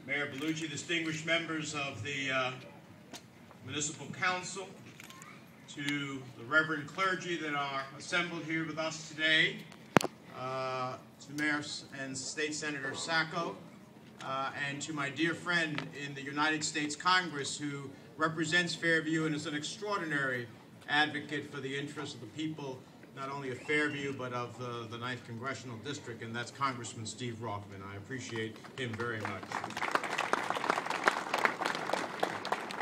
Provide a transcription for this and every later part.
Mayor Bellucci, distinguished members of the Municipal Council, to the Reverend clergy that are assembled here with us today, to Mayor and State Senator Sacco, and to my dear friend in the United States Congress who represents Fairview and is an extraordinary advocate for the interests of the people, not only of Fairview, but of the 9th Congressional District, and that's Congressman Steve Rothman. I appreciate him very much.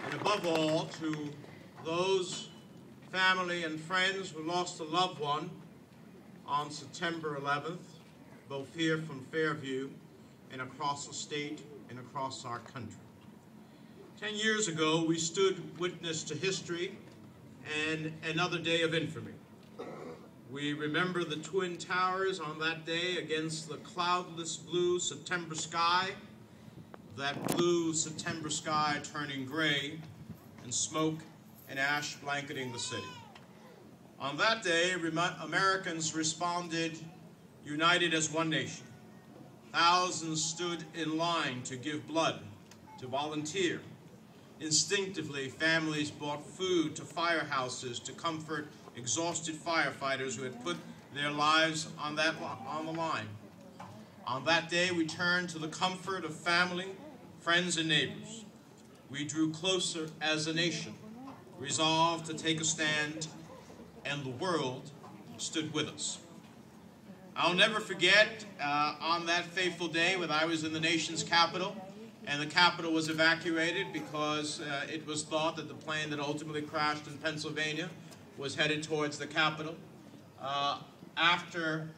And above all, to those family and friends who lost a loved one on September 11th, both here from Fairview and across the state and across our country. 10 years ago, we stood witness to history and another day of infamy. We remember the Twin Towers on that day against the cloudless blue September sky, that blue September sky turning gray, and smoke and ash blanketing the city. On that day, Americans responded united as one nation. Thousands stood in line to give blood, to volunteer. Instinctively, families brought food to firehouses to comfort exhausted firefighters who had put their lives on the line. On that day, we turned to the comfort of family, friends, and neighbors. We drew closer as a nation, resolved to take a stand, and the world stood with us. I'll never forget on that fateful day when I was in the nation's capital, and the Capitol was evacuated because it was thought that the plane that ultimately crashed in Pennsylvania was headed towards the Capitol. After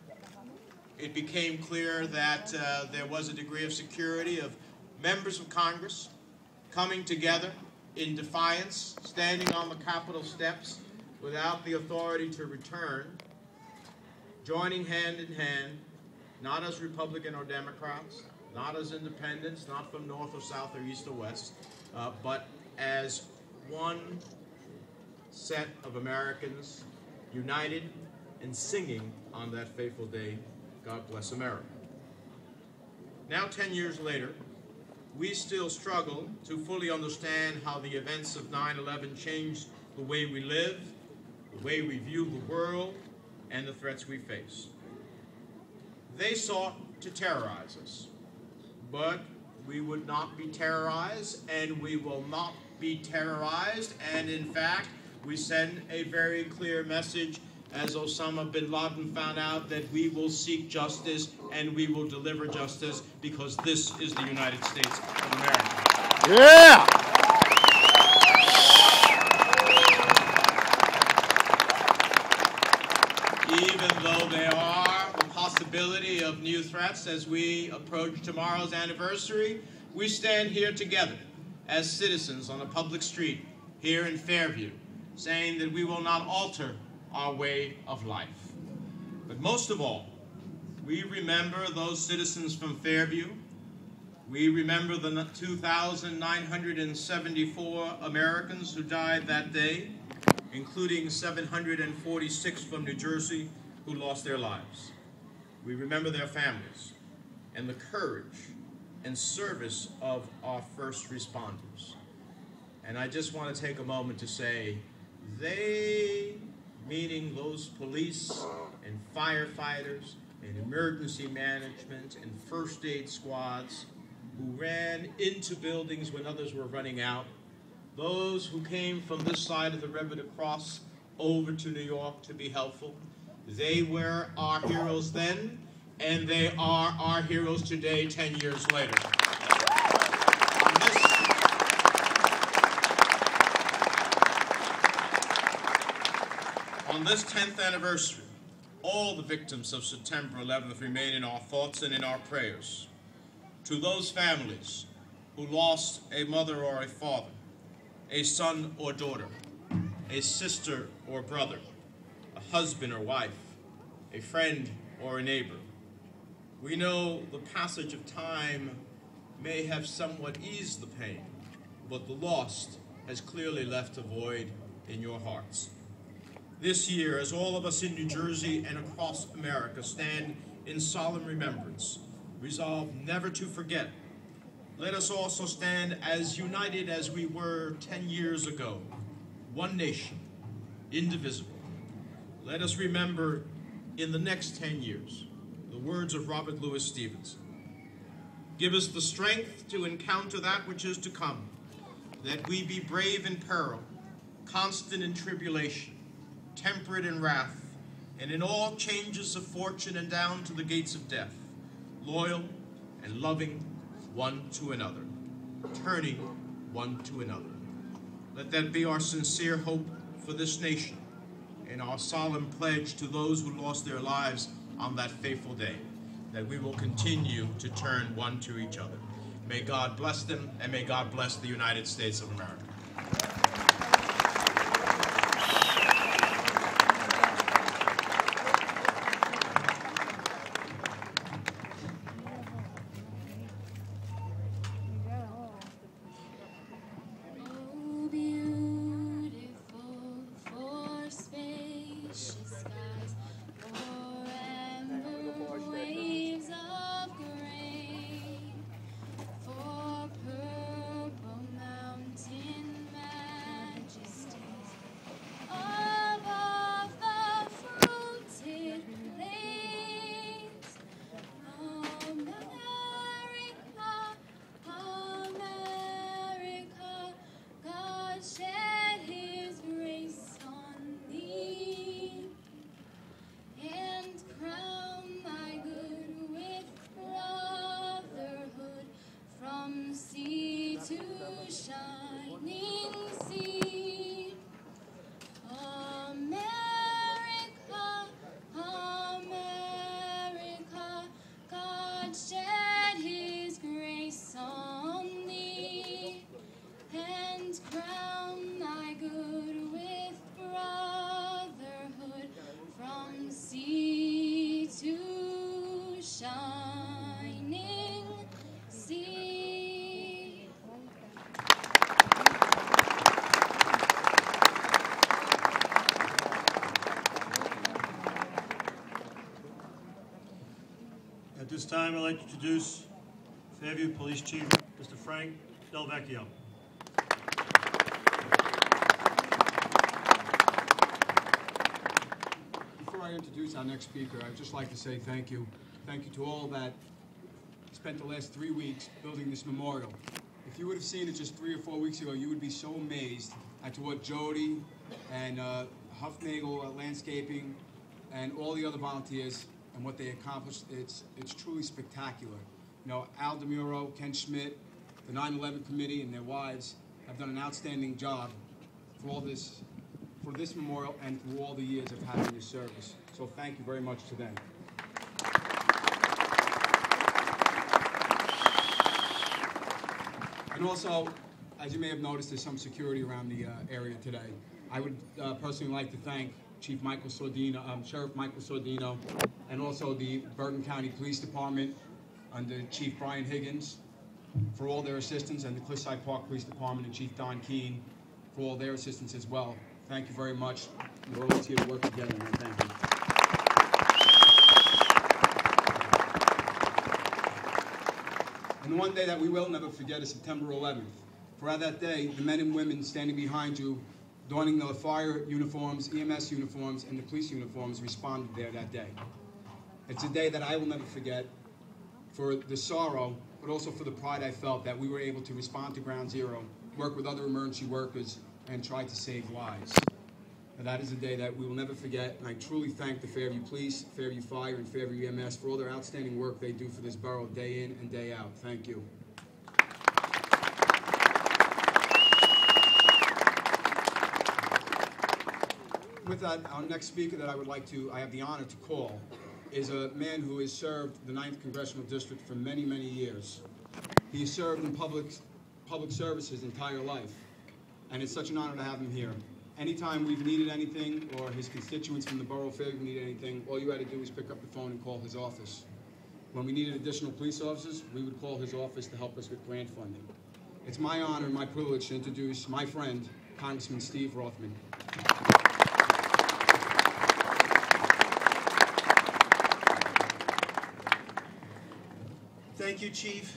it became clear that there was a degree of security of members of Congress coming together in defiance, standing on the Capitol steps without the authority to return, joining hand in hand, not as Republican or Democrats, not as independents, not from north or south or east or west, but as one set of Americans united and singing on that fateful day, God Bless America. Now, 10 years later, we still struggle to fully understand how the events of 9/11 changed the way we live, the way we view the world, and the threats we face. They sought to terrorize us, but we would not be terrorized, and we will not be terrorized, and in fact, we send a very clear message, as Osama bin Laden found out, that we will seek justice and we will deliver justice because this is the United States of America. Yeah! Even though there are the possibility of new threats as we approach tomorrow's anniversary, we stand here together as citizens on a public street here in Fairview, saying that we will not alter our way of life. But most of all, we remember those citizens from Fairview. We remember the 2,974 Americans who died that day, including 746 from New Jersey who lost their lives. We remember their families and the courage and service of our first responders. And I just want to take a moment to say, they, meaning those police and firefighters and emergency management and first aid squads who ran into buildings when others were running out, those who came from this side of the river to cross over to New York to be helpful, they were our heroes then, and they are our heroes today, 10 years later. On this 10th anniversary, all the victims of September 11th remain in our thoughts and in our prayers. To those families who lost a mother or a father, a son or daughter, a sister or brother, a husband or wife, a friend or a neighbor. We know the passage of time may have somewhat eased the pain, but the loss has clearly left a void in your hearts. This year, as all of us in New Jersey and across America stand in solemn remembrance, resolved never to forget let us also stand as united as we were 10 years ago, one nation, indivisible. Let us remember in the next 10 years the words of Robert Louis Stevenson. Give us the strength to encounter that which is to come, that we be brave in peril, constant in tribulation, temperate in wrath, and in all changes of fortune and down to the gates of death, loyal and loving one to another, turning one to another. Let that be our sincere hope for this nation and our solemn pledge to those who lost their lives on that fateful day, that we will continue to turn one to each other. May God bless them, and may God bless the United States of America. At this time, I'd like to introduce Fairview Police Chief, Mr. Frank Del Vecchio. Before I introduce our next speaker, I'd just like to say thank you. Thank you to all that spent the last 3 weeks building this memorial. If you would have seen it just 3 or 4 weeks ago, you would be so amazed at what Jody and Huffnagel Landscaping and all the other volunteers and what they accomplished. It's truly spectacular. You know, Al DeMuro, Ken Schmidt, the 9/11 committee and their wives have done an outstanding job for this memorial and through all the years of having this service. So thank you very much to them. And also, as you may have noticed, there's some security around the area today. I would personally like to thank Chief Michael Sordino, Sheriff Michael Sordino, and also the Bergen County Police Department under Chief Brian Higgins for all their assistance, and the Cliffside Park Police Department and Chief Don Keene for all their assistance as well. Thank you very much. We're always here to work together, and thank you. And the one day that we will never forget is September 11th. For at that day, the men and women standing behind you, donning the fire uniforms, EMS uniforms, and the police uniforms, responded there that day. It's a day that I will never forget for the sorrow, but also for the pride I felt that we were able to respond to Ground Zero, work with other emergency workers, and try to save lives. And that is a day that we will never forget, and I truly thank the Fairview Police, Fairview Fire, and Fairview EMS for all their outstanding work they do for this borough day in and day out. Thank you. With that, our next speaker that I have the honor to call is a man who has served the 9th Congressional District for many, many years. He has served in public service his entire life, and it's such an honor to have him here. Anytime we've needed anything, or his constituents from the borough of Fairview needed anything, all you had to do was pick up the phone and call his office. When we needed additional police officers, we would call his office to help us with grant funding. It's my honor and my privilege to introduce my friend, Congressman Steve Rothman. Thank you, Chief.